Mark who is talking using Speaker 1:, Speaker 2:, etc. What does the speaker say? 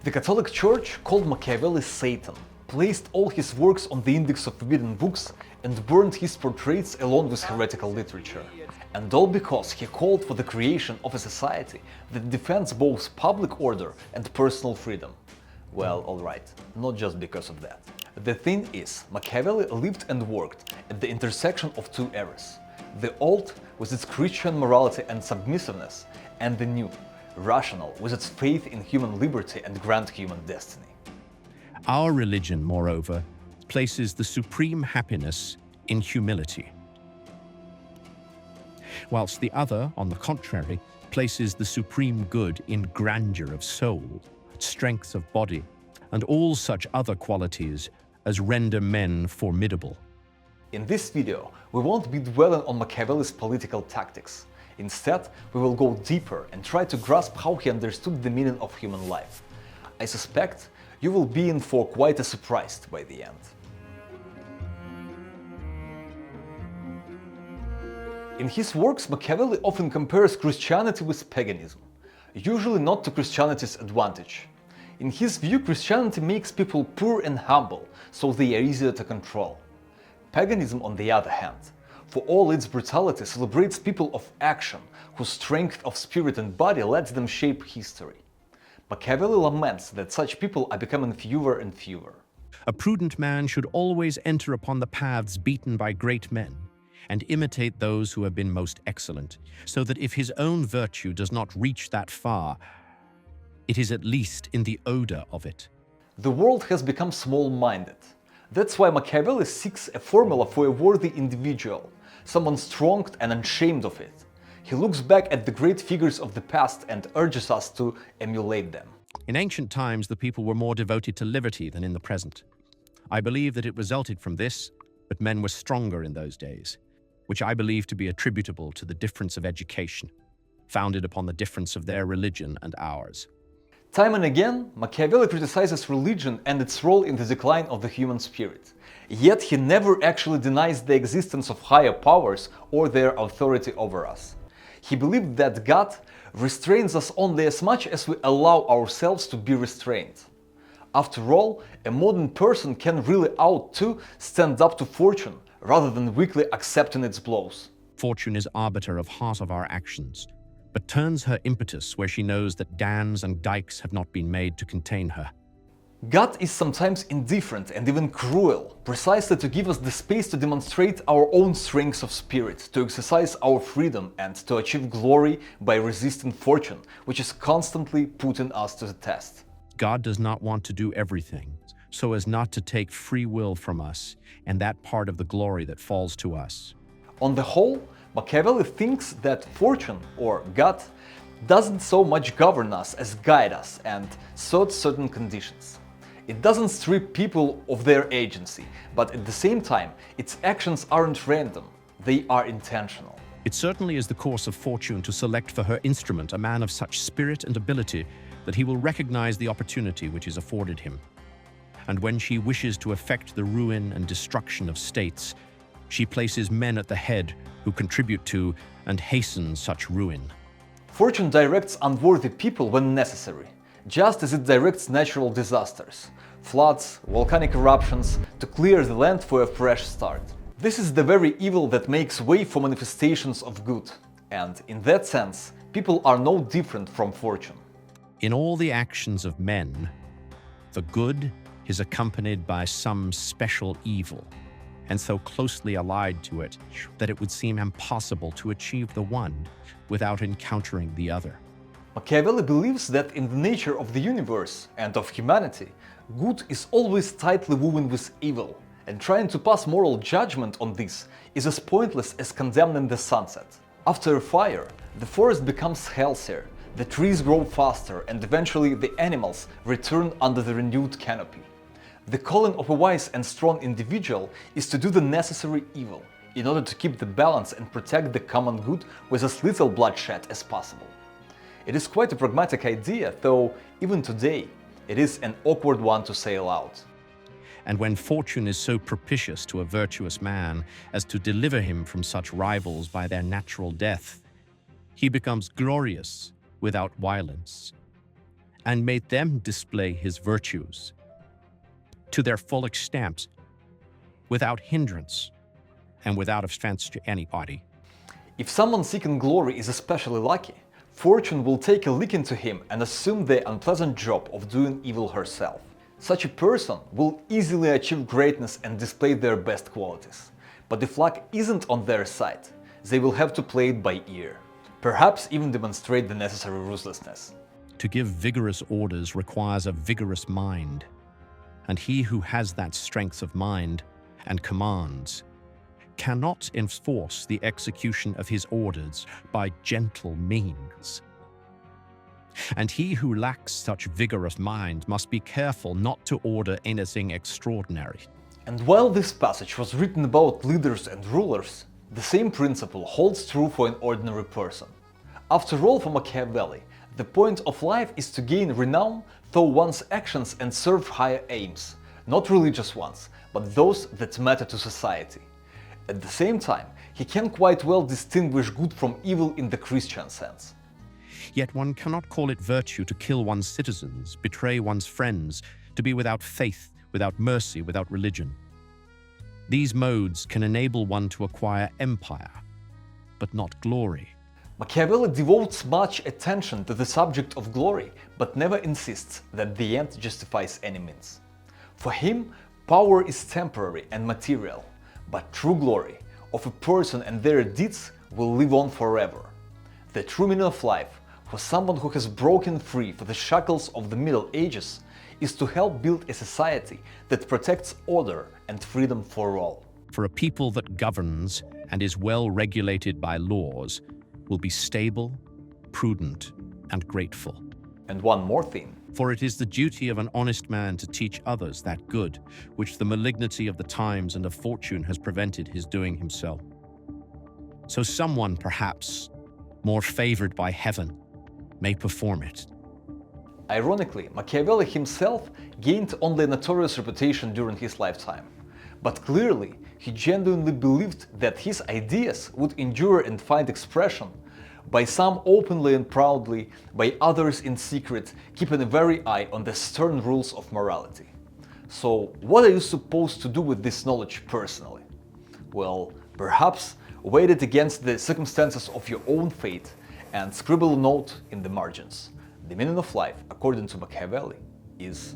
Speaker 1: The Catholic Church called Machiavelli Satan, placed all his works on the index of forbidden books, and burned his portraits along with heretical literature. And all because he called for the creation of a society that defends both public order and personal freedom. Well, alright, not just because of that. The thing is, Machiavelli lived and worked at the intersection of two eras. The old, with its Christian morality and submissiveness, and the new, rational, with its faith in human liberty and grand human destiny.
Speaker 2: Our religion, moreover, places the supreme happiness in humility, whilst the other, on the contrary, places the supreme good in grandeur of soul, strength of body, and all such other qualities as render men formidable.
Speaker 1: In this video, we won't be dwelling on Machiavelli's political tactics. Instead, we will go deeper and try to grasp how he understood the meaning of human life. I suspect you will be in for quite a surprise by the end. In his works, Machiavelli often compares Christianity with paganism, usually not to Christianity's advantage. In his view, Christianity makes people poor and humble, so they are easier to control. Paganism, on the other hand, for all its brutality, celebrates people of action, whose strength of spirit and body lets them shape history. Machiavelli laments that such people are becoming fewer and fewer.
Speaker 2: A prudent man should always enter upon the paths beaten by great men, and imitate those who have been most excellent, so that if his own virtue does not reach that far, it is at least in the odor of it.
Speaker 1: The world has become small-minded. That's why Machiavelli seeks a formula for a worthy individual, someone strong and unashamed of it. He looks back at the great figures of the past and urges us to emulate them.
Speaker 2: In ancient times, the people were more devoted to liberty than in the present. I believe that it resulted from this, but men were stronger in those days, which I believe to be attributable to the difference of education, founded upon the difference of their religion and ours.
Speaker 1: Time and again, Machiavelli criticizes religion and its role in the decline of the human spirit. Yet he never actually denies the existence of higher powers or their authority over us. He believed that God restrains us only as much as we allow ourselves to be restrained. After all, a modern person can really stand up to fortune, rather than weakly accepting its blows.
Speaker 2: Fortune is arbiter of heart of our actions, but turns her impetus where she knows that dams and dikes have not been made to contain her.
Speaker 1: God is sometimes indifferent and even cruel, precisely to give us the space to demonstrate our own strengths of spirit, to exercise our freedom and to achieve glory by resisting fortune, which is constantly putting us to the test.
Speaker 2: God does not want to do everything, so as not to take free will from us and that part of the glory that falls to us.
Speaker 1: On the whole, Machiavelli thinks that fortune, or God, doesn't so much govern us as guide us and suit certain conditions. It doesn't strip people of their agency, but at the same time, its actions aren't random, they are intentional.
Speaker 2: It certainly is the course of fortune to select for her instrument a man of such spirit and ability that he will recognize the opportunity which is afforded him. And when she wishes to effect the ruin and destruction of states, she places men at the head who contribute to and hasten such ruin.
Speaker 1: Fortune directs unworthy people when necessary, just as it directs natural disasters, floods, volcanic eruptions, to clear the land for a fresh start. This is the very evil that makes way for manifestations of good, and in that sense, people are no different from fortune.
Speaker 2: In all the actions of men, the good is accompanied by some special evil, and so closely allied to it that it would seem impossible to achieve the one without encountering the other.
Speaker 1: Machiavelli believes that in the nature of the universe and of humanity, good is always tightly woven with evil, and trying to pass moral judgment on this is as pointless as condemning the sunset. After a fire, the forest becomes healthier, the trees grow faster, and eventually the animals return under the renewed canopy. The calling of a wise and strong individual is to do the necessary evil, in order to keep the balance and protect the common good with as little bloodshed as possible. It is quite a pragmatic idea, though even today it is an awkward one to say aloud.
Speaker 2: And when fortune is so propitious to a virtuous man as to deliver him from such rivals by their natural death, he becomes glorious without violence. and made them display his virtues to their full extent, without hindrance and without offense to anybody.
Speaker 1: If someone seeking glory is especially lucky, fortune will take a lick into him and assume the unpleasant job of doing evil herself. Such a person will easily achieve greatness and display their best qualities. But if luck isn't on their side, they will have to play it by ear, perhaps even demonstrate the necessary ruthlessness.
Speaker 2: To give vigorous orders requires a vigorous mind, and he who has that strength of mind and commands cannot enforce the execution of his orders by gentle means. And he who lacks such vigorous mind must be careful not to order anything extraordinary.
Speaker 1: And while this passage was written about leaders and rulers, the same principle holds true for an ordinary person. After all, for Machiavelli, the point of life is to gain renown through one's actions and serve higher aims, not religious ones, but those that matter to society. At the same time, he can quite well distinguish good from evil in the Christian sense.
Speaker 2: Yet one cannot call it virtue to kill one's citizens, betray one's friends, to be without faith, without mercy, without religion. These modes can enable one to acquire empire, but not glory.
Speaker 1: Machiavelli devotes much attention to the subject of glory, but never insists that the end justifies any means. For him, power is temporary and material, but true glory of a person and their deeds will live on forever. The true meaning of life for someone who has broken free from the shackles of the Middle Ages is to help build a society that protects order and freedom for all.
Speaker 2: For a people that governs and is well regulated by laws will be stable, prudent, and grateful.
Speaker 1: And one more thing.
Speaker 2: For it is the duty of an honest man to teach others that good, which the malignity of the times and of fortune has prevented his doing himself. So someone, perhaps, more favored by heaven, may perform it.
Speaker 1: Ironically, Machiavelli himself gained only a notorious reputation during his lifetime. But clearly, he genuinely believed that his ideas would endure and find expression, by some openly and proudly, by others in secret, keeping a very eye on the stern rules of morality. So, what are you supposed to do with this knowledge personally? Well, perhaps weigh it against the circumstances of your own fate and scribble a note in the margins. The meaning of life, according to Machiavelli, is